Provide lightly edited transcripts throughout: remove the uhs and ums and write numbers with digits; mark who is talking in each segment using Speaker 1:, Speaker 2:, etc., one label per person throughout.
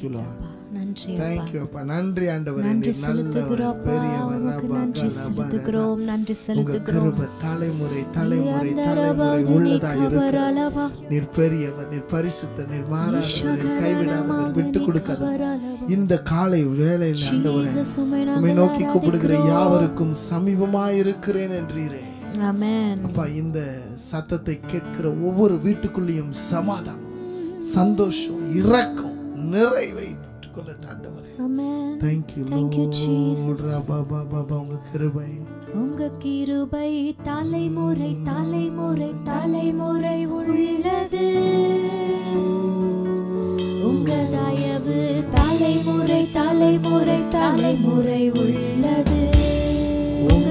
Speaker 1: you Lord.
Speaker 2: நன்றி
Speaker 1: Thank you அப்பா. நன்றி ஆண்டவரே.
Speaker 2: நன்றி
Speaker 1: நீர்
Speaker 2: செலுத்துகிறோம்
Speaker 1: நல்லவர், பெரியவர்.
Speaker 2: உமக்கு நன்றி செலுத்துகிறோம். நன்றி
Speaker 1: உங்க
Speaker 2: செலுத்துகிறோம்.
Speaker 1: கிருபை தலைமுறை தலைமுறை தலைமுறை உள்ளதா இருக்கு. நீர் பெரியவர், நீர் பரிசுத்தர், நீர் மாறாதவர், நீர் கைவிடாதவர், விட்டு கொடுக்காதவர். இந்த காலை வேளையில் ஆண்டவரே உம்மை நோக்கி கூப்பிடுகிற யாவருக்கும் சமீபமாய் இருக்கிறேன் என்றீரே.
Speaker 2: ஆமென்.
Speaker 1: அப்பா, இந்த சத்தத்தை கேட்கிற ஒவ்வொரு வீட்டுக்குள்ளேயும் சமாதானம், சந்தோஷம், இரக்கம், நிறைவை பெற்றுக்கொள்ளட்டும் ஆண்டவரே.
Speaker 2: ஆமென்.
Speaker 1: Thank you
Speaker 2: Thank you, Jesus.
Speaker 1: உங்க கிருபை
Speaker 2: உங்க கிருபை தலைமுறை தலைமுறை தலைமுறை உள்ளது. உங்க தயவு தலைமுறை தலைமுறை தலைமுறை உள்ளது. உங்க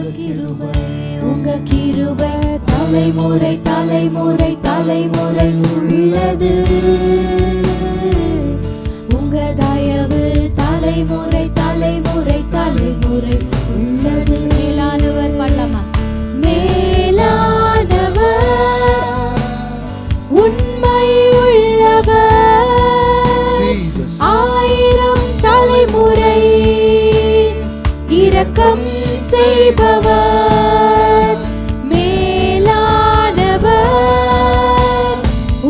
Speaker 2: கிருபை தலைமுறை தலைமுறை தலைமுறை உள்ளது. உங்க தயவு தலைமுறை தலைமுறை தலைமுறை உள்ளது. மேலானவர் பண்ணலாமா? மேலானவர், உண்மை உள்ளவர், ஆயிரம் தலைமுறை இரக்கம் செய்பவர். மேலானவர்,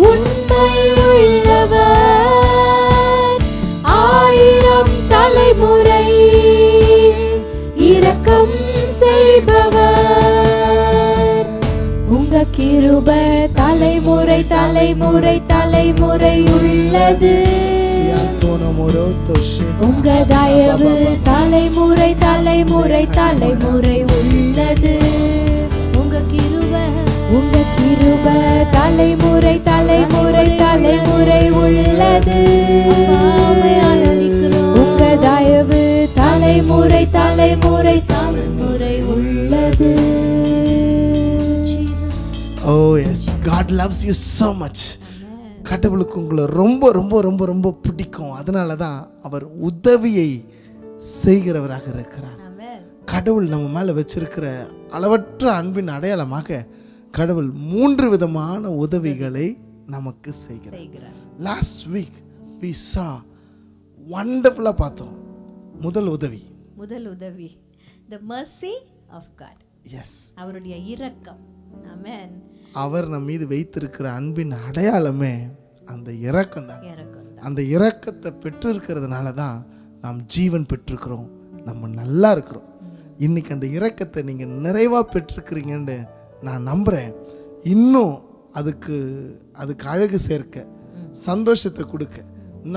Speaker 2: உண்மை உள்ளவர், ஆயிரம் தலைமுறை இரக்கம் செய்பவர். உங்க கிருபை தலைமுறை தலைமுறை தலைமுறை உள்ளது. உங்க தயவு தலைமுறை தலைமுறை தலைமுறை உள்ளது. உங்க கிருபை தலைமுறை தலைமுறை தலைமுறை உள்ளது. உங்க தயவு தலைமுறை தலைமுறை தலைமுறை உள்ளது.
Speaker 1: Oh yes, God loves you so much. கடவுளுக்கு உங்களை ரொம்ப ரொம்ப ரொம்ப ரொம்ப பிடிக்கும். அதனால தான் அவர் உதவியை செய்கிறவராக இருக்கிறார். கடவுள் நம்ம மேலே வச்சிருக்கிற அளவற்ற அன்பின் அடையாளமாக கடவுள் 3 விதமான உதவிகளை நமக்கு செய்கிறார். Last week we saw wonderful பார்த்தோம். முதல் உதவி
Speaker 2: the mercy of God.
Speaker 1: Yes,
Speaker 2: அவருடைய இரக்கம். ஆமென்.
Speaker 1: அவர் நம் மீது வைத்திருக்கிற அன்பின் அடையாளமே அந்த இரக்கம் தான். அந்த இரக்கத்தை பெற்றிருக்கிறதுனால தான் நாம் ஜீவன் பெற்றிருக்கிறோம், நம்ம நல்லா இருக்கிறோம். இன்னைக்கு அந்த இரக்கத்தை நீங்கள் நிறைவாக பெற்றிருக்கிறீங்கன்னு நான் நம்புகிறேன். இன்னும் அதுக்கு அழகு சேர்க்க, சந்தோஷத்தை கொடுக்க,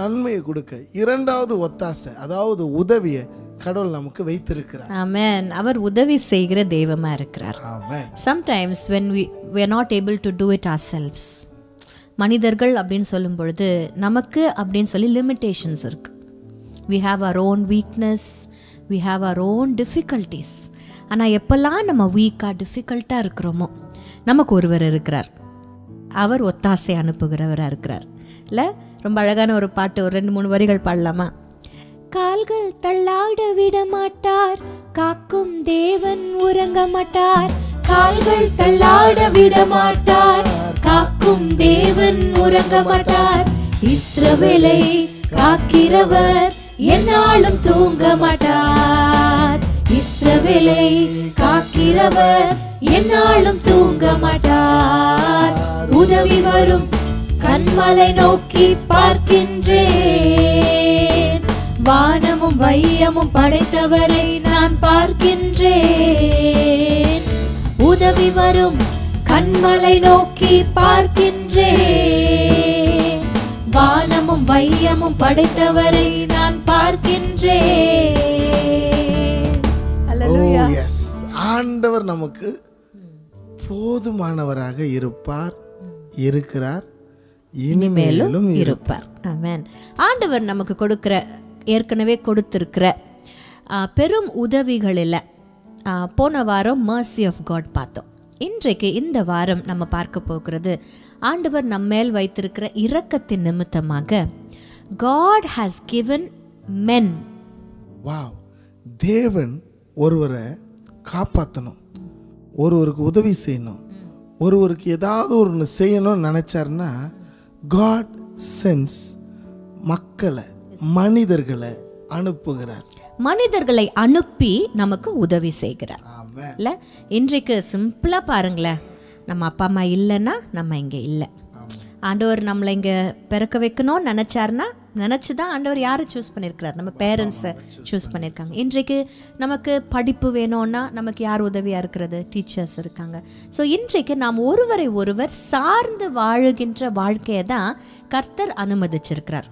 Speaker 1: நன்மையை கொடுக்க இரண்டாவது ஒத்தாசை, அதாவது உதவியை கடவுள் நமக்கு வைத்திருக்கிறார்.
Speaker 2: ஆமென். அவர் உதவி செய்கிற தெய்வமா இருக்கிறார்.
Speaker 1: ஆமென்.
Speaker 2: Sometimes when we are not able to do it ourselves, மனிதர்கள் அப்படின்னு சொல்லும் பொழுது நமக்கு அப்படின்னு சொல்லி லிமிட்டேஷன்ஸ் இருக்கு. We have our own weakness, we have our own difficulties. ஆனால் எப்பெல்லாம் நம்ம வீக்காக டிஃபிகல்ட்டாக இருக்கிறோமோ நமக்கு ஒருவர் இருக்கிறார். அவர் ஒத்தாசை அனுப்புகிறவராக இருக்கிறார். இல்லை, ரொம்ப அழகான ஒரு பாட்டு, ஒரு 2-3 வரிகள் பாடலாமா? கால்கள் தள்ளாட விட மாட்டார், காக்கும் தேவன் உறங்க மாட்டார். கால்கள் தள்ளாட விட மாட்டார், காக்கும் தேவன் உறங்க மாட்டார். இஸ்ரவேலை காக்கிறவர் என்னாலும் தூங்க மாட்டார். இஸ்ரவேலை காக்கிறவர் என்னாலும் தூங்க மாட்டார். உதவி வரும் கண்மலை நோக்கி பார்க்கின்றேன், வானமும் வையமும் படைத்தவரை நான் பார்க்கின்றேன். உதவி வரும் கண்மலை நோக்கி பார்க்கின்றேன், வானமும் வையமும் படைத்தவரை நான் பார்க்கின்றேன். அல்லேலூயா.
Speaker 1: ஆண்டவர் நமக்கு போதுமானவராக இருப்பார், இருக்கிறார், இனிமேலும் இருப்பார்.
Speaker 2: ஆமென். ஆண்டவர் நமக்கு கொடுக்கிற, ஏற்கனவே கொடுத்திருக்கிற பெரும் உதவிகளில் போன வாரம் mercy of God பார்த்தோம். இன்றைக்கு இந்த வாரம் நம்ம பார்க்க போகிறது ஆண்டவர் நம்ம மேல் வைத்திருக்கிற இரக்கத்தின் நிமித்தமாக God has given men.
Speaker 1: Wow, தேவன் ஒருவரை காப்பாற்றணும், ஒருவருக்கு உதவி செய்யணும், ஒருவருக்கு ஏதாவது ஒன்று செய்யணும்னு நினைச்சாருன்னா God sends மக்களை, மனிதர்களை அனுப்புகிறார்.
Speaker 2: மனிதர்களை அனுப்பி நமக்கு உதவி செய்கிறார். இல்லை, இன்றைக்கு சிம்பிளாக பாருங்களேன், நம்ம அப்பா அம்மா இல்லைன்னா நம்ம இங்கே இல்லை. ஆண்டவர் நம்மளை இங்கே பிறக்க வைக்கணும்னு நினச்சாருன்னா நினச்சி தான் ஆண்டவர் யாரை சூஸ் பண்ணியிருக்கிறார்? நம்ம பேரண்ட்ஸை சூஸ் பண்ணியிருக்காங்க. இன்றைக்கு நமக்கு படிப்பு வேணும்னா நமக்கு யார் உதவியாக இருக்கிறது? டீச்சர்ஸ் இருக்காங்க. ஸோ இன்றைக்கு நாம் ஒருவரை ஒருவர் சார்ந்து வாழுகின்ற வாழ்க்கையை தான் கர்த்தர் அனுமதிச்சிருக்கிறார்.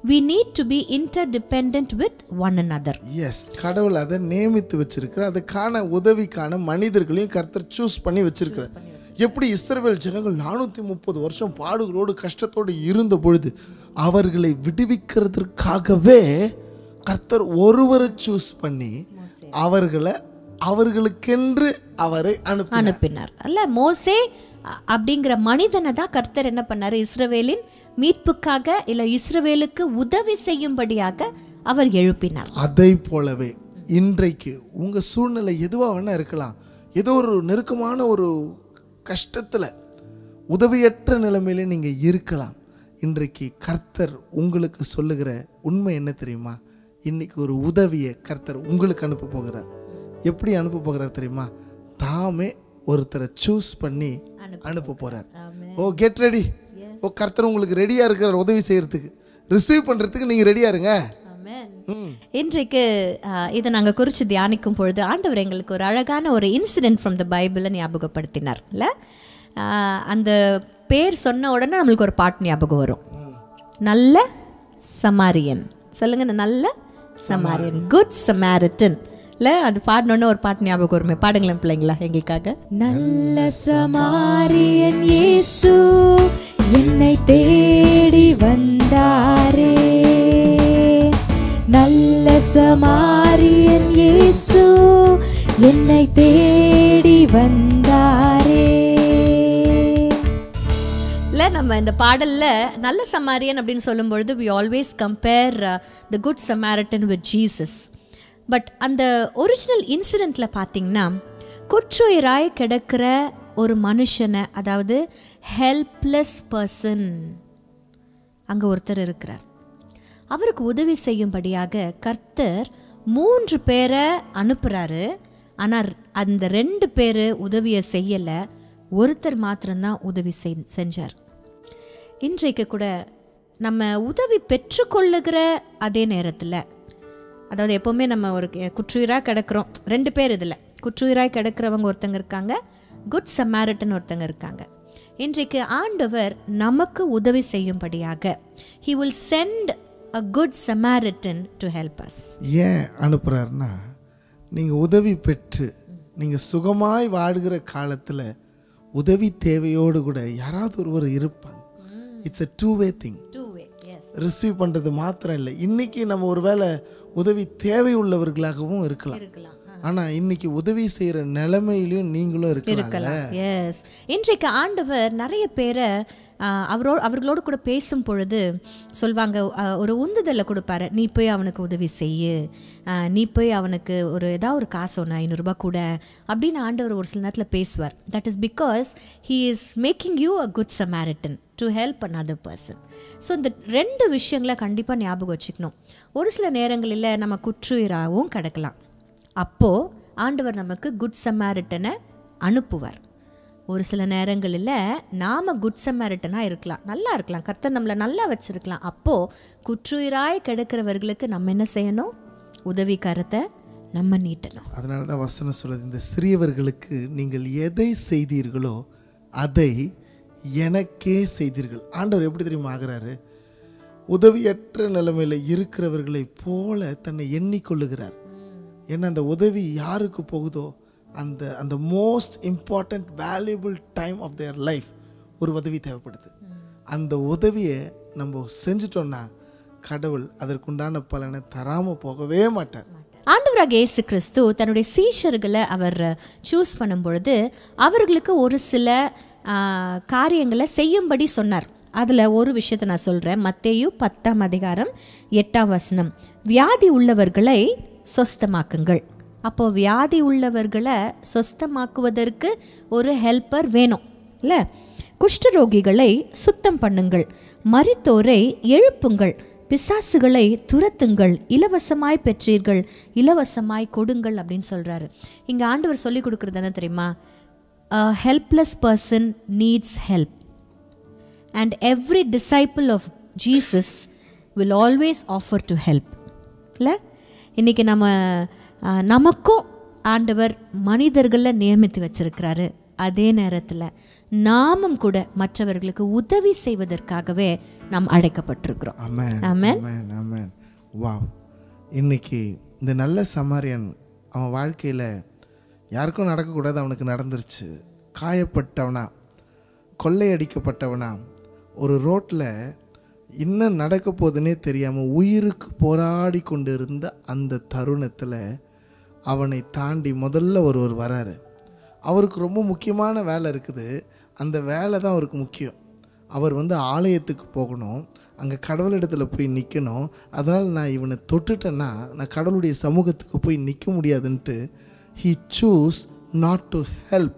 Speaker 2: We need to be interdependent with one another.
Speaker 1: Yes, கடவுள் அதை நியமித்து வச்சிருக்கிறார். அதுக்கான உதவிக்கான மனிதர்களையும் கர்த்தர் சூஸ் பண்ணி வச்சிருக்கிறார். எப்படி இஸ்ரவேல் ஜனங்கள் 430 வருஷம் பாடுகளோடு கஷ்டத்தோடு இருந்த பொழுது அவர்களை விடுவிக்கிறதுக்காகவே கர்த்தர் ஒருவரை சூஸ் பண்ணி அவர்களுக்கென்று அவரை அனுப்பினார்.
Speaker 2: அல்ல, மோசே அப்படிங்கிற மனிதனை தான் கர்த்தர் என்ன பண்ணாரு? இஸ்ரவேலின் மீட்புக்காக இல்ல இஸ்ரவேலுக்கு உதவி செய்யும்படியாக அவர் எழுப்பினார்.
Speaker 1: அதை போலவே இன்றைக்கு உங்க சூழ்நிலை எதுவா வேணா இருக்கலாம். ஏதோ ஒரு நெருக்கமான ஒரு கஷ்டத்துல உதவியற்ற நிலைமையில நீங்க இருக்கலாம். இன்றைக்கு கர்த்தர் உங்களுக்கு சொல்லுகிற உண்மை என்ன தெரியுமா? இன்னைக்கு ஒரு உதவியை கர்த்தர் உங்களுக்கு அனுப்ப போகிறார். எப்படி அனுப்ப போகிறார் தெரியுமா? தாமே ஒருத்தரை சூஸ் பண்ணி அனுப்ப போறார். ஓ, கெட் ரெடி. ஓ, கர்த்தர் உங்களுக்கு ரெடியா இருக்கிறார் உதவி செய்யறதுக்கு, ரிசீவ் பண்றதுக்கு நீங்க ரெடியா இருங்க.
Speaker 2: இன்றைக்கு இதை நாங்கள் குறித்து தியானிக்கும் பொழுது ஆண்டவர் எங்களுக்கு ஒரு அழகான ஒரு இன்சிடென்ட் ஃப்ரம் த பைபிளை ஞாபகப்படுத்தினார். இல்லை, அந்த பேர் சொன்ன உடனே நம்மளுக்கு ஒரு பாட்டு ஞாபகம் வரும். நல்ல சமாரியன். சொல்லுங்க, நல்ல சமாரியன், குட் சமாரிட்டன். இல்லை, அது பாடணுன்னு ஒரு பாட்டு ஞாபகம் வருமே. பாடுங்களேன் பிள்ளைங்களா எங்களுக்காக. நல்ல சமாரியன் இயேசு என்னை தேடி வந்தாரே, நல்ல சமாரியன் இயேசு என்னை தேடி வந்தாரே. இல்லை, நம்ம இந்த பாடலில் நல்ல சமாரியன் அப்படின்னு சொல்லும்பொழுது we always compare the good Samaritan with Jesus. But அந்த ஒரிஜினல் இன்சிடெண்ட்டில் பார்த்தீங்கன்னா குற்றுயிராய் கிடக்கிற ஒரு மனுஷனை, அதாவது ஹெல்ப்லெஸ் பர்சன், அங்கே ஒருத்தர் இருக்கிறார். அவருக்கு உதவி செய்யும்படியாக கர்த்தர் 3 பேரை அனுப்புகிறாரு. ஆனால் அந்த 2 பேர் உதவியை செய்யலை, ஒருத்தர் மாத்திரம்தான் உதவி செஞ்சார். இன்றைக்கு கூட நம்ம உதவி பெற்றுக்கொள்ளுகிற அதே நேரத்தில், அதாவது எப்போவுமே நம்ம ஒரு குற்றுயிராக கிடக்கிறோம். 2 பேர் இதில் குற்றுயிராக கிடக்கிறவங்க ஒருத்தங்க இருக்காங்க, குட் சமாரிட்டன் ஒருத்தங்க இருக்காங்க. இன்றைக்கு ஆண்டவர் நமக்கு உதவி செய்யும்படியாக he will send a good Samaritan to help us.
Speaker 1: ஏன் அனுப்புறாருன்னா, நீங்கள் உதவி பெற்று நீங்கள் சுகமாய் வாடுகிற காலத்தில் உதவி தேவையோடு கூட யாராவது ஒருவர் இருப்பாங்க. It's a two-way thing. Receive பண்ணுறது மாத்திரம் இல்லை. இன்னைக்கு நம்ம ஒருவேளை உதவி தேவை உள்ளவர்களாகவும் இருக்கலாம். ஆனால் இன்னைக்கு உதவி செய்கிற நிலைமையிலையும் நீங்களும் இருக்கலாம்.
Speaker 2: எஸ், இன்றைக்கு ஆண்டவர் நிறைய பேரை அவர்களோடு கூட பேசும் பொழுது சொல்வாங்க, ஒரு உந்துதலை கொடுப்பாரு. நீ போய் அவனுக்கு உதவி செய்யு, நீ போய் அவனுக்கு ஏதாவது ஒரு காசு ஒன்று 500 ரூபாய் கூட அப்படின்னு ஆண்டவர் ஒரு சில நேரத்தில் பேசுவார். That is because he is making you a good Samaritan to help another person. So இந்த 2 விஷயங்களை கண்டிப்பாக ஞாபகம் வச்சுக்கணும். ஒரு சில நேரங்களில் நம்ம குற்றுயிராகவும் கிடக்கலாம். அப்போது ஆண்டவர் நமக்கு குட் சமாரிட்டனை அனுப்புவார். ஒரு சில நேரங்களில் நாம் குட் சமாரிட்டனாக இருக்கலாம், நல்லா இருக்கலாம், கர்த்தர் நம்மளை நல்லா வச்சுருக்கலாம். அப்போது குற்றுயிராய் கிடக்கிறவர்களுக்கு நம்ம என்ன செய்யணும்? உதவி கரத்தை நம்ம நீட்டணும்.
Speaker 1: அதனால தான் வசனம் சொல்லுது, இந்த சிறியவர்களுக்கு நீங்கள் எதை செய்தீர்களோ அதை எனக்கே செய்தீர்கள். ஆண்டவர் எப்படி தெரியுமா ஆகிறாரு? உதவியற்ற நிலைமையில் இருக்கிறவர்களை போல தன்னை எண்ணிக்கொள்ளுகிறார். ஏன்னா அந்த உதவி யாருக்கு போகுதோ அந்த most important valuable time of their life ஒரு உதவி தேவைப்படுது. அந்த உதவியை நம்ம செஞ்சிட்டோம்னா கடவுள் அதற்குண்டான பலனை தராமல் போகவே மாட்டார்.
Speaker 2: ஆண்டவராக இயேசு கிறிஸ்து தன்னுடைய சீஷர்களை அவர் சூஸ் பண்ணும் பொழுது அவர்களுக்கு ஒரு சில காரியங்களை செய்யும்படி சொன்னார். அதில் ஒரு விஷயத்தை நான் சொல்கிறேன். மத்தேயு 10ஆம் அதிகாரம் 8ஆம் வசனம், வியாதி உள்ளவர்களை சொஸ்தமாக்குங்கள். அப்போது வியாதி உள்ளவர்களை சொஸ்தமாக்குவதற்கு ஒரு ஹெல்ப்பர் வேணும் இல்லை? குஷ்டரோகிகளை சுத்தம் பண்ணுங்கள், மரித்தோரை எழுப்புங்கள், பிசாசுகளை துரத்துங்கள், இலவசமாய் பெற்றீர்கள், இலவசமாய் கொடுங்கள் அப்படின்னு சொல்றாரு. இங்க ஆண்டவர் சொல்லி கொடுக்கறது என்ன தெரியுமா? A helpless person needs help, and every disciple of Jesus will always offer to help. இல்லை, இன்னைக்கு நமக்கும் ஆண்டவர் மனிதர்களை நியமித்து வச்சிருக்கிறாரு. அதே நேரத்தில் நாமும் கூட மற்றவர்களுக்கு உதவி செய்வதற்காகவே நாம் அழைக்கப்பட்டிருக்கிறோம்.
Speaker 1: ஆமென்,
Speaker 2: ஆமென்,
Speaker 1: ஆமென், ஆமென். வாவ். இன்னைக்கு இந்த நல்ல சமாரியன் அவன் வாழ்க்கையில் யாருக்கும் நடக்கக்கூடாது, அவனுக்கு நடந்துருச்சு. காயப்பட்டவனா, கொள்ளையடிக்கப்பட்டவனா, ஒரு ரோட்டில் இன்னும் நடக்க போகுதுன்னே தெரியாமல் உயிருக்கு போராடி கொண்டு இருந்த அந்த தருணத்தில் அவனை தாண்டி முதல்ல ஒருவர் வராரு. அவருக்கு ரொம்ப முக்கியமான வேலை இருக்குது. அந்த வேலை தான் அவருக்கு முக்கியம். அவர் ஆலயத்துக்கு போகணும், அங்கே கடவுளிடத்தில் போய் நிற்கணும். அதனால் நான் இவனை தொட்டுட்டேன்னா நான் கடவுளுடைய சமூகத்துக்கு போய் நிற்க முடியாதுன்ட்டு he choose not to help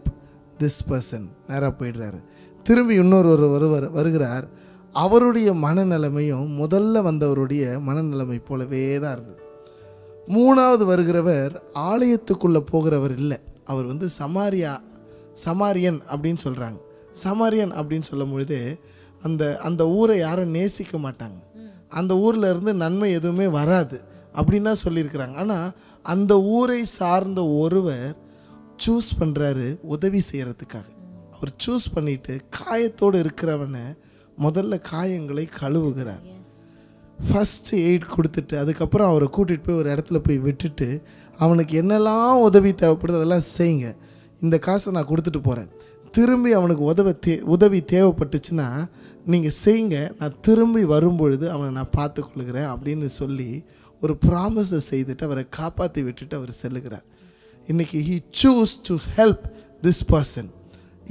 Speaker 1: this person. நேராக போயிடுறாரு. திரும்பி இன்னொரு வருகிறார். அவருடைய மனநிலைமையும் முதல்ல வந்தவருடைய மனநிலைமை போலவே தான் இருந்தது. மூணாவது வருகிறவர் ஆலயத்துக்குள்ளே போகிறவர் இல்லை. அவர் சமாரியன் அப்படின்னு சொல்கிறாங்க. சமாரியன் அப்படின்னு சொல்லும் பொழுது அந்த ஊரை யாரும் நேசிக்க மாட்டாங்க, அந்த ஊரில் இருந்து நன்மை எதுவுமே வராது அப்படின்னு தான் சொல்லியிருக்கிறாங்க. ஆனால் அந்த ஊரை சார்ந்த ஒருவர் சூஸ் பண்ணுறாரு உதவி செய்கிறதுக்காக. அவர் சூஸ் பண்ணிட்டு காயத்தோடு இருக்கிறவனை முதல்ல காயங்களை கழுவுகிறார். ஃபஸ்ட்டு எய்ட் கொடுத்துட்டு அதுக்கப்புறம் அவரை கூட்டிகிட்டு போய் ஒரு இடத்துல போய் விட்டுட்டு அவனுக்கு என்னெல்லாம் உதவி தேவைப்படுது அதெல்லாம் செய்யுங்க, இந்த காசை நான் கொடுத்துட்டு போகிறேன், திரும்பி அவனுக்கு உதவி தேவைப்பட்டுச்சுன்னா நீங்கள் செய்யுங்க, நான் திரும்பி வரும்பொழுது அவனை நான் பார்த்துக்கொள்கிறேன் அப்படின்னு சொல்லி ஒரு ப்ராமிஸை செய்துட்டு அவரை காப்பாற்றி விட்டுட்டு அவர் செல்லுகிறார். இன்றைக்கி he choose to help this person.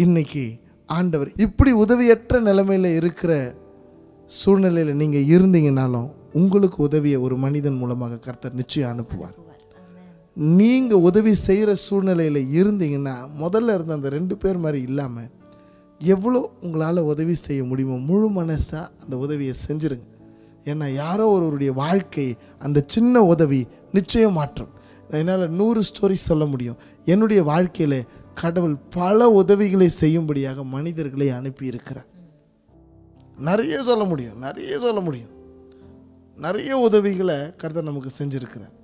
Speaker 1: இன்றைக்கி ஆண்டவர் இப்படி உதவியற்ற நிலைமையில் இருக்கிற சூழ்நிலையில் நீங்கள் இருந்தீங்கனாலும் உங்களுக்கு உதவியை ஒரு மனிதன் மூலமாக கர்த்தர் நிச்சயம் அனுப்புவார். நீங்கள் உதவி செய்கிற சூழ்நிலையில் இருந்தீங்கன்னா முதல்ல இருந்த அந்த 2 பேர் மாதிரி இல்லாமல் எவ்வளோ உங்களால் உதவி செய்ய முடியுமோ முழு மனசாக அந்த உதவியை செஞ்சுருங்க. ஏன்னா யாரோ ஒருவருடைய வாழ்க்கை அந்த சின்ன உதவி நிச்சயம் மாற்றம். என்னால் 100 ஸ்டோரி சொல்ல முடியும். என்னுடைய வாழ்க்கையில் கடவுள் பல உதவிகளை செய்யும்படியாக மனிதர்களை அனுப்பியிருக்கிறார். நிறைய சொல்ல முடியும். நிறைய உதவிகளை கர்த்தர் நமக்கு செஞ்சிருக்கிறார்.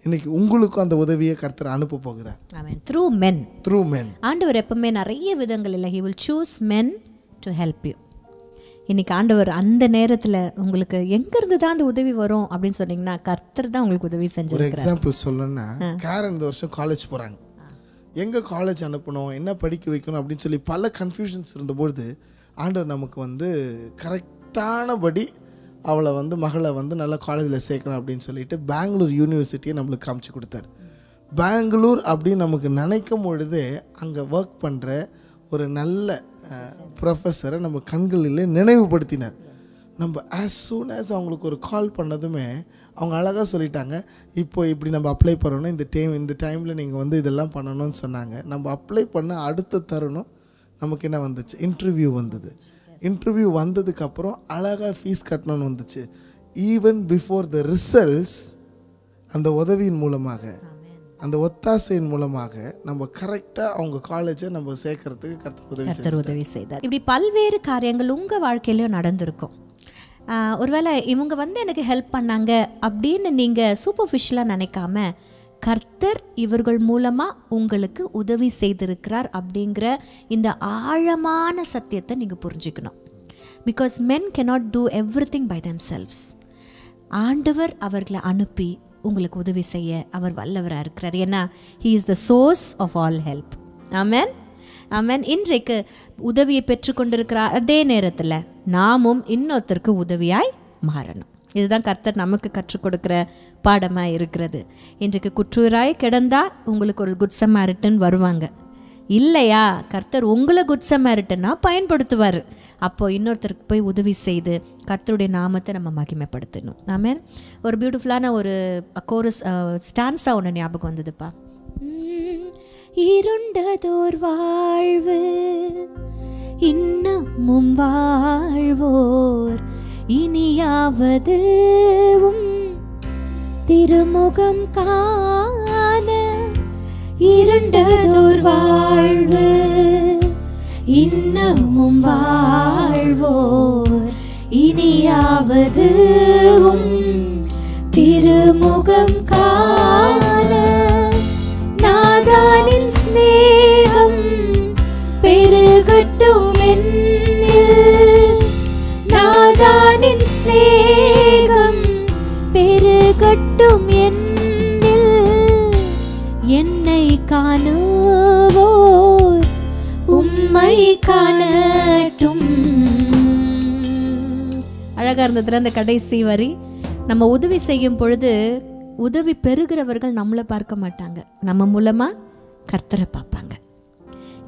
Speaker 1: இன்னைக்கு உங்களுக்கும் அந்த உதவியை கர்த்தர் அனுப்ப போகிறார்.
Speaker 2: ஆமென். through men. ஆண்டவர் எப்பவுமே நிறைய விதங்களில் he will choose men to help you. இன்னைக்கு ஆண்டவர் அந்த நேரத்தில் உங்களுக்கு எங்கேருந்து தான் அந்த உதவி வரும் அப்படின்னு சொன்னீங்கன்னா கர்த்தர் தான் உங்களுக்கு உதவி செஞ்சிருக்கிறார்.
Speaker 1: ஒரு எக்ஸாம்பிள் சொல்லணும்னா கேரன் இந்த வருஷம் காலேஜ் போகிறாங்க. எங்கே காலேஜ் அனுப்பணும், என்ன படிக்க வைக்கணும் அப்படின்னு சொல்லி பல கன்ஃபியூஷன்ஸ் இருந்தபொழுது ஆண்டவர் நமக்கு கரெக்டானபடி அவளை மகளை நல்ல காலேஜில் சேர்க்கணும் அப்படின்னு சொல்லிட்டு பெங்களூர் யூனிவர்சிட்டியை நம்மளுக்கு காமிச்சு கொடுத்தார். பெங்களூர் அப்படின்னு நமக்கு நினைக்கும் பொழுதே அங்கே ஒர்க் பண்ணுற ஒரு நல்ல ப்ரொஃபஸரை நம்ம கண்களில் நினைவுபடுத்தினார். நம்ம ஆஸ் சூன் ஆஸ் அவங்களுக்கு ஒரு கால் பண்ணதுமே அவங்க அழகாக சொல்லிட்டாங்க, இப்போ இப்படி நம்ம அப்ளை பண்ணணும், இந்த டைமில் நீங்கள் இதெல்லாம் பண்ணணும்னு சொன்னாங்க. நம்ம அப்ளை பண்ண அடுத்த தருணம் நமக்கு என்ன வந்துச்சு, இன்டர்வியூ வந்தது. இன்டர்வியூ வந்ததுக்கப்புறம் அழகாக ஃபீஸ் கட்டணும்னு வந்துச்சு. ஈவன் பிஃபோர் த ரிசல்ட்ஸ் அந்த உதவியின் மூலமாக, அந்த ஒத்தாசையின் மூலமாக நம்ம கரெக்டாக அவங்க காலேஜை நம்ம சேர்க்கறதுக்கு கர்த்தர் உதவி செய்தார்.
Speaker 2: இப்படி பல்வேறு காரியங்கள் உங்கள் வாழ்க்கையிலையும் நடந்திருக்கும். ஒருவேளை இவங்க எனக்கு ஹெல்ப் பண்ணாங்க அப்படின்னு நீங்கள் சூப்பர்ஃபிஷியலாக நினைக்காம கர்த்தர் இவர்கள் மூலமாக உங்களுக்கு உதவி செய்திருக்கிறார் அப்படிங்கிற இந்த ஆழமான சத்தியத்தை நீங்கள் புரிஞ்சுக்கணும். Because men cannot do everything by themselves. ஆண்டவர் அவர்களை அனுப்பி உங்களுக்கு உதவி செய்ய அவர் வல்லவராக இருக்கிறார். ஏன்னா he is the source of all help. ஆமென், ஆமென். இன்றைக்கு உதவியை பெற்றுக்கொண்டிருக்கிற அதே நேரத்தில் நாமும் இன்னொருத்தருக்கு உதவியாய் மாறணும். இதுதான் கர்த்தர் நமக்கு கற்றுக் கொடுக்குற பாடமாக இருக்கிறது. இன்றைக்கு குற்றூராய் கிடந்தா உங்களுக்கு ஒரு குட் சமாரிட்டன் வருவாங்க இல்லையா? கர்த்தர் உங்களை குட் சமாரிட்டனா பயன்படுத்துவார். அப்போது இன்னொருத்தருக்கு போய் உதவி செய்து கர்த்தருடைய நாமத்தை நம்ம மகிமைப்படுத்தணும். ஆமென். ஒரு பியூட்டிஃபுல்லான ஒரு கோரஸ் ஸ்டான்ஸா ஒன்று ஞாபகம் வந்ததுப்பா. இருண்டதோர் வாழ்வு இன்னமும் வாழ்வோர் இனியா இனியாவது திருமுகம் காண இருண்டதோர் வாழ்வு இன்னமும் வாழ்வோர் இனியாவது திருமுகம் காண நாதானின் ஸ்நேகம் பெருகட்டும் என்னில் நாதானின் ஸ்நேகம் பெருகட்டும் என்னில் என்னை காணுவோர் உம்மை காணட்டும். அழகா இருந்ததுல அந்த கடைசி வரி. நம்ம உதவி செய்யும் பொழுது உதவி பெறுகிறவர்கள் நம்மளை பார்க்க மாட்டாங்க, நம்ம மூலமா கர்த்தரை பார்ப்பாங்க.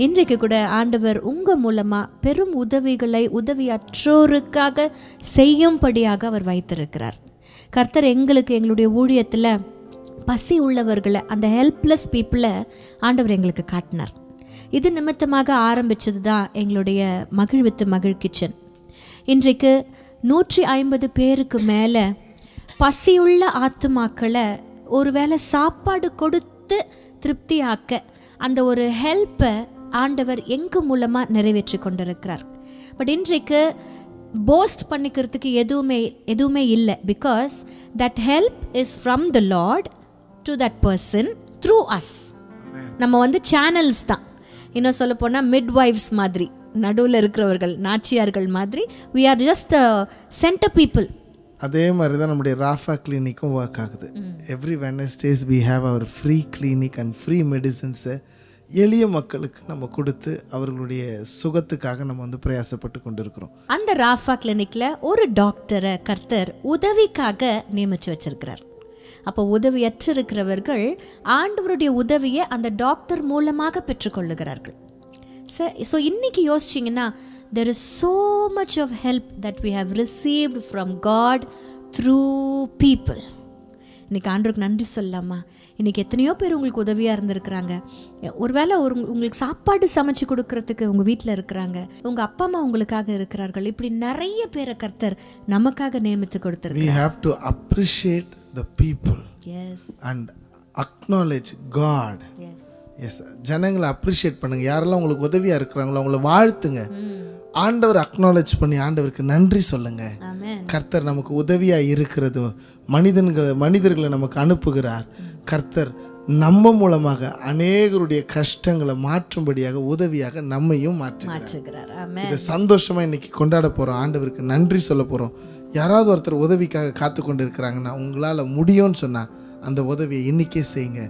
Speaker 2: இன்றைக்கு கூட ஆண்டவர் உங்க மூலமா பெரும் உதவிகளை உதவியற்றோருக்காக செய்யும்படியாக அவர் வைத்திருக்கிறார். கர்த்தர் எங்களுக்கு எங்களுடைய ஊழியத்துல பசி உள்ளவர்களை, அந்த ஹெல்ப்லெஸ் பீப்புளை ஆண்டவர் எங்களுக்கு காட்டினார். இது நிமித்தமாக ஆரம்பிச்சது தான் எங்களுடைய மகிழ்வித்து மகிழ் கிச்சன். இன்றைக்கு 150 பேருக்கு மேலே பசியுள்ள ஆத்துமாக்களை ஒருவேளை சாப்பாடு கொடுத்து திருப்தியாக்க அந்த ஒரு ஹெல்ப்பை ஆண்டவர் எங்கள் மூலமாக நிறைவேற்றி கொண்டிருக்கிறார். பட் இன்றைக்கு போஸ்ட் பண்ணிக்கிறதுக்கு எதுவுமே இல்லை. Because that help is from the Lord to that person through as. நம்ம சேனல்ஸ் தான். இன்னும் சொல்ல போனால் மிட்வைஃப்ஸ் மாதிரி, நடுவில் இருக்கிறவர்கள், நாச்சியார்கள் மாதிரி. we are just the center people.
Speaker 1: அதே மாதிரி தான் நம்முடைய ராஃபா கிளினிக்கும் ஒர்க் ஆகுது. Every Wednesdays we have our free clinic and free medicines எளிய மக்களுக்கு நம்ம கொடுத்து அவர்களுடைய சுகத்துக்காக நம்ம பிரயாசப்பட்டு கொண்டிருக்கிறோம். அந்த
Speaker 2: ராஃபா கிளினிக்ல ஒரு டாக்டரை கர்த்தர் உதவிக்காக நியமிச்சு வச்சிருக்கிறார். அப்போ உதவியற்றிருக்கிறவர்கள் ஆண்டவருடைய உதவியை அந்த டாக்டர் மூலமாக பெற்றுக்கொள்ளுகிறார்கள். ஸோ இன்னைக்கு யோசிச்சிங்கன்னா there is so much of help that we have received from God through people. இன்னைக்கு ஆண்டவருக்கு நன்றி சொல்லலாமா? இன்னைக்கு எத்தனையோ பேர் உங்களுக்கு உதவியாக இருந்திருக்கிறாங்க. ஒருவேளை உங்களுக்கு சாப்பாடு சமைச்சு கொடுக்கறதுக்கு உங்கள் வீட்டில் இருக்கிறாங்க, உங்கள் அப்பா அம்மா உங்களுக்காக இருக்கிறார்கள். இப்படி நிறைய பேரை கர்த்தர் நமக்காக நியமித்து கொடுத்திருக்கார்.
Speaker 1: We have to appreciate the people.
Speaker 2: Yes.
Speaker 1: And acknowledge God.
Speaker 2: Yes.
Speaker 1: Yes. ஜனங்களை அப்ரிஷியேட் பண்ணுங்க. யாரெல்லாம் உங்களுக்கு உதவியா இருக்கிறாங்களோ அவங்கள வாழ்த்துங்க. ஆண்டவர் அக்னாலேஜ் பண்ணி ஆண்டவருக்கு நன்றி சொல்லுங்க. கர்த்தர் நமக்கு உதவியா இருக்கிறது. மனிதர்களை நமக்கு அனுப்புகிறார். கர்த்தர் நம்ம மூலமாக அநேகருடைய கஷ்டங்களை மாற்றும்படியாக உதவியாக நம்மையும் மாற்றுகிறார். இதை சந்தோஷமா இன்னைக்கு கொண்டாட போறோம். ஆண்டவருக்கு நன்றி சொல்ல போறோம். யாராவது ஒருத்தர் உதவிக்காக காத்து கொண்டு இருக்கிறாங்கன்னா, உங்களால முடியும்னு சொன்னா அந்த உதவியை இன்னைக்கே செய்யுங்க.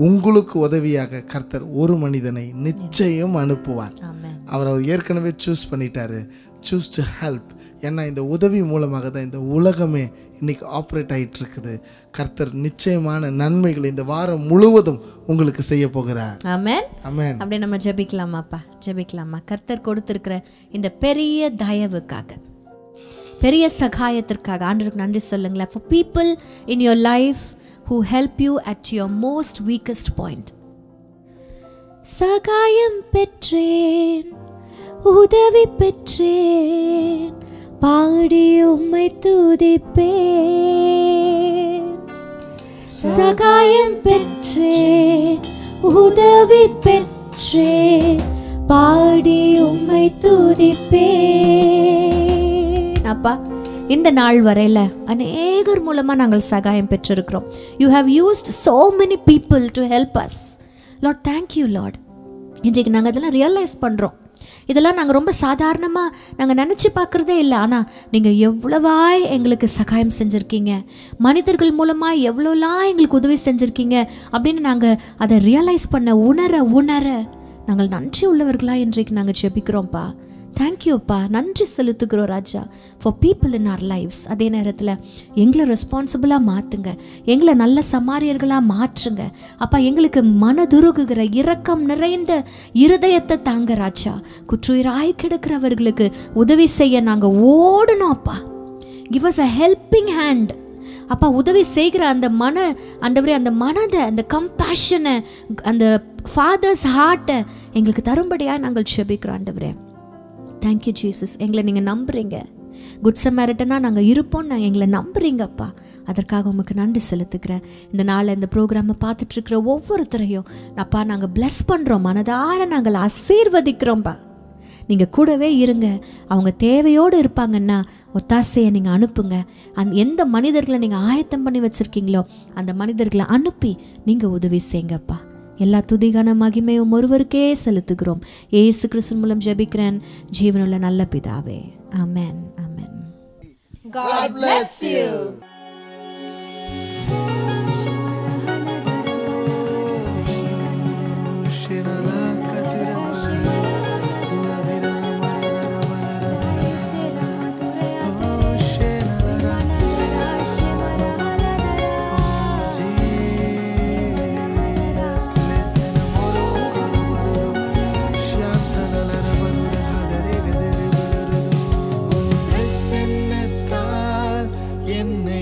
Speaker 1: உங்களுக்கு உதவியாக கர்த்தர் ஒரு மனிதனை நிச்சயம் அனுப்புவார். அவர் ஏற்கனவே சூஸ் பண்ணிட்டாரு. Choose to help. ஏன்னா இந்த உதவி மூலமாக தான் இந்த உலகமே இன்னைக்கு ஆப்ரேட் ஆகிட்டு இருக்குது. கர்த்தர் நிச்சயமான நன்மைகளை இந்த வாரம் முழுவதும் உங்களுக்கு செய்ய போகிறார்.
Speaker 2: ஆமென். ஆமென். அப்படியே நம்ம ஜெபிக்கலாமாப்பா? ஜெபிக்கலாமா? கர்த்தர் கொடுத்திருக்கிற இந்த பெரிய தயவுக்காக, பெரிய சகாயத்திற்காக ஆண்டவருக்கு நன்றி சொல்லுங்களேன். For people in your life who help you at your most weakest point. சகாயம் பெற்றேன், உதவி பெற்றேன், பாடி உம்மை துதிப்பேன். சகாயம் பெற்றேன், உதவி பெற்றேன், பாடி உம்மை துதிப்பேன். அப்பா, இந்த நாள் வரையில அநேகர் மூலமா நாங்கள் சகாயம் பெற்றிருக்கிறோம். You have used so many people to help us. Lord, thank you Lord. இன்றைக்கு நாங்கள் இதெல்லாம் ரியலைஸ் பண்ணுறோம். இதெல்லாம் நாங்கள் ரொம்ப சாதாரணமாக நாங்கள் நினச்சி பார்க்குறதே இல்லை. ஆனால் நீங்கள் எவ்வளவாய் எங்களுக்கு சகாயம் செஞ்சுருக்கீங்க, மனிதர்கள் மூலமாக எவ்வளோலாம் எங்களுக்கு உதவி செஞ்சுருக்கீங்க அப்படின்னு நாங்கள் அதை ரியலைஸ் பண்ண உணர நாங்கள் நன்றி உள்ளவர்களாக இன்றைக்கு நாங்கள் ஜெபிக்கிறோம்ப்பா. தேங்க்யூப்பா, நன்றி செலுத்துக்கிறோம் ராஜா for people in our lifes. அதே நேரத்தில் எங்களை ரெஸ்பான்சிபிளாக மாற்றுங்க, எங்களை நல்ல சமாரியர்களாக மாற்றுங்க அப்பா. எங்களுக்கு மனதுருகுகிற இரக்கம் நிறைந்த இருதயத்தை தாங்க ராஜா. குற்றுயிராய் கிடக்கிறவர்களுக்கு உதவி செய்ய நாங்கள் ஓடணும்ப்பா. Give us a helping hand அப்பா. உதவி செய்கிற அந்த ஆண்டவரே, அந்த மனதை, அந்த கம்பேஷனை, அந்த ஃபாதர்ஸ் ஹார்ட்டை எங்களுக்கு தரும்படியாக நாங்கள் ஜெபிக்கிறோம் ஆண்டவரே. Thank you Jesus. எங்களை நீங்கள் நம்புறீங்க, குட் சமாரிட்டனா நாங்கள் இருப்போம்னு நாங்கள் எங்களை நம்புறீங்கப்பா. அதற்காக உமக்கு நன்றி செலுத்துக்கிறேன். இந்த நாளை இந்த ப்ரோக்ராமை பார்த்துட்ருக்கிற ஒவ்வொருத்தரையும் அப்பா நாங்கள் பிளஸ் பண்ணுறோம், மனதார நாங்கள் ஆசீர்வதிக்கிறோம்ப்பா. நீங்கள் கூடவே இருங்க. அவங்க தேவையோடு இருப்பாங்கன்னா ஒத்தாசையை நீங்கள் அனுப்புங்க. எந்த மனிதர்களை நீங்கள் ஆயத்தம் பண்ணி வச்சுருக்கீங்களோ அந்த மனிதர்களை அனுப்பி நீங்கள் உதவி செய்யுங்கப்பா. எல்லா துதிகான மகிமையும் ஒருவருக்கே செலுத்துகிறோம். இயேசு கிறிஸ்து மூலம் ஜெபிக்கிறேன் ஜீவனுள்ள நல்ல பிதாவே. ஆமென், ஆமென். God bless you.
Speaker 3: என்னை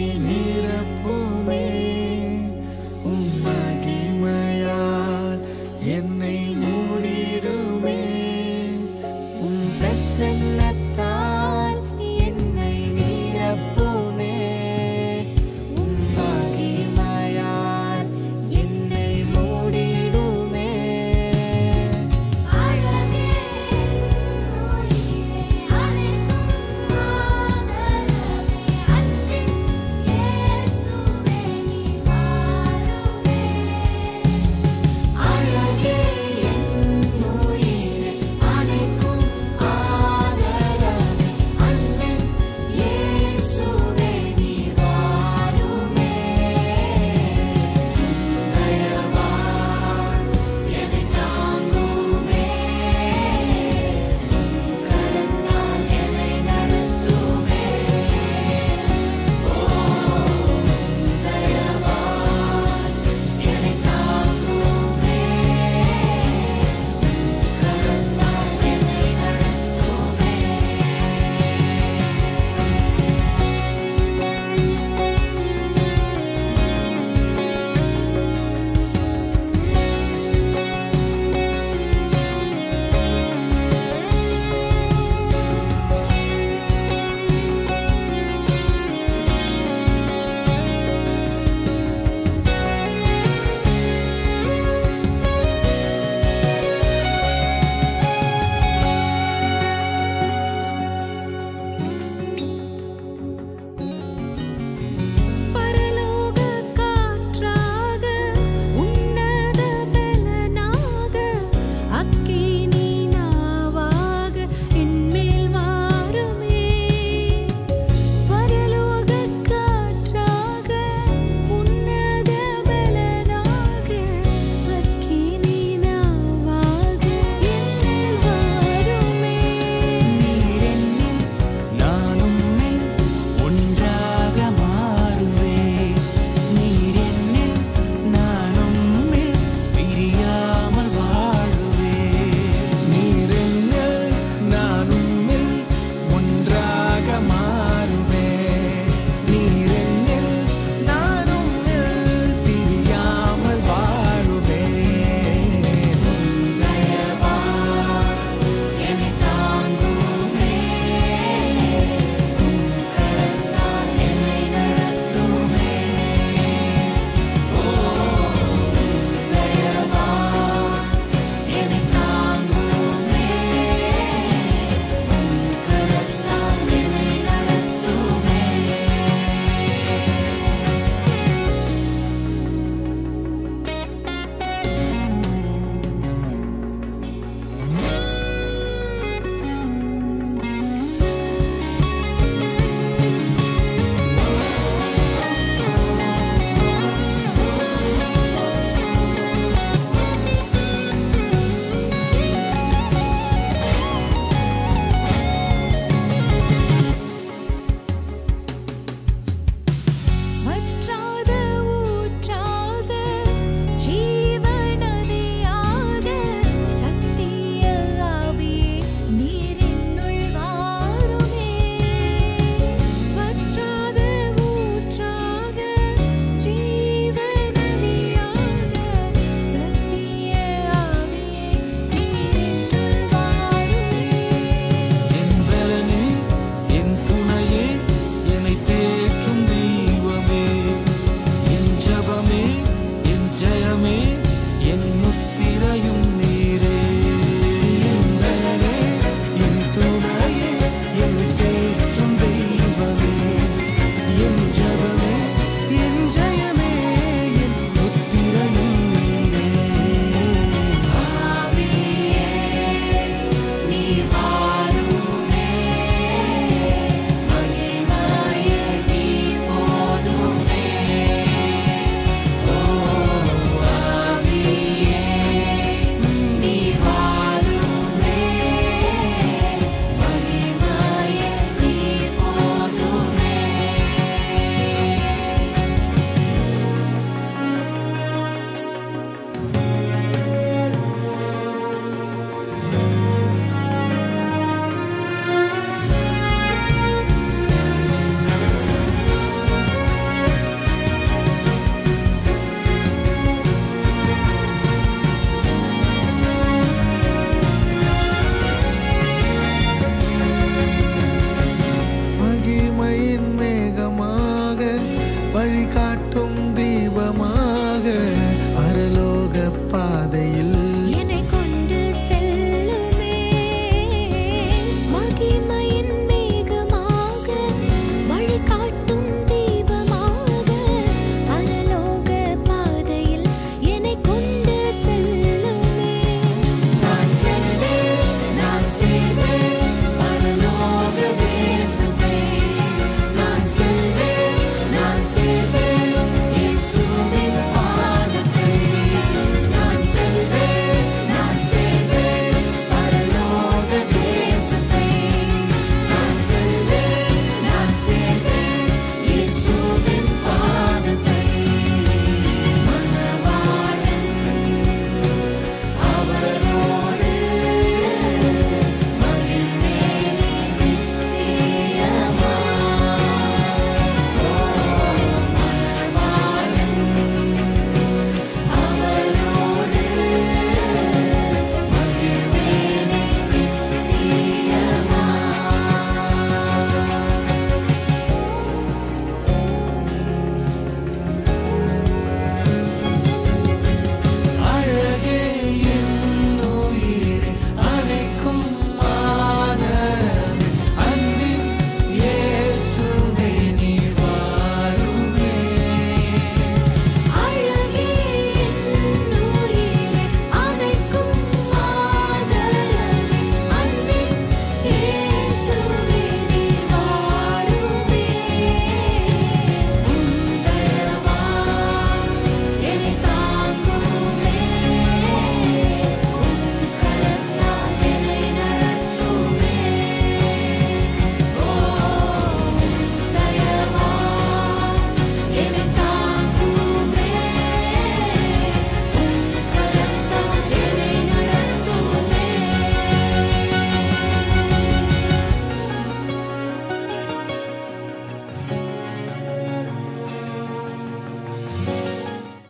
Speaker 3: என்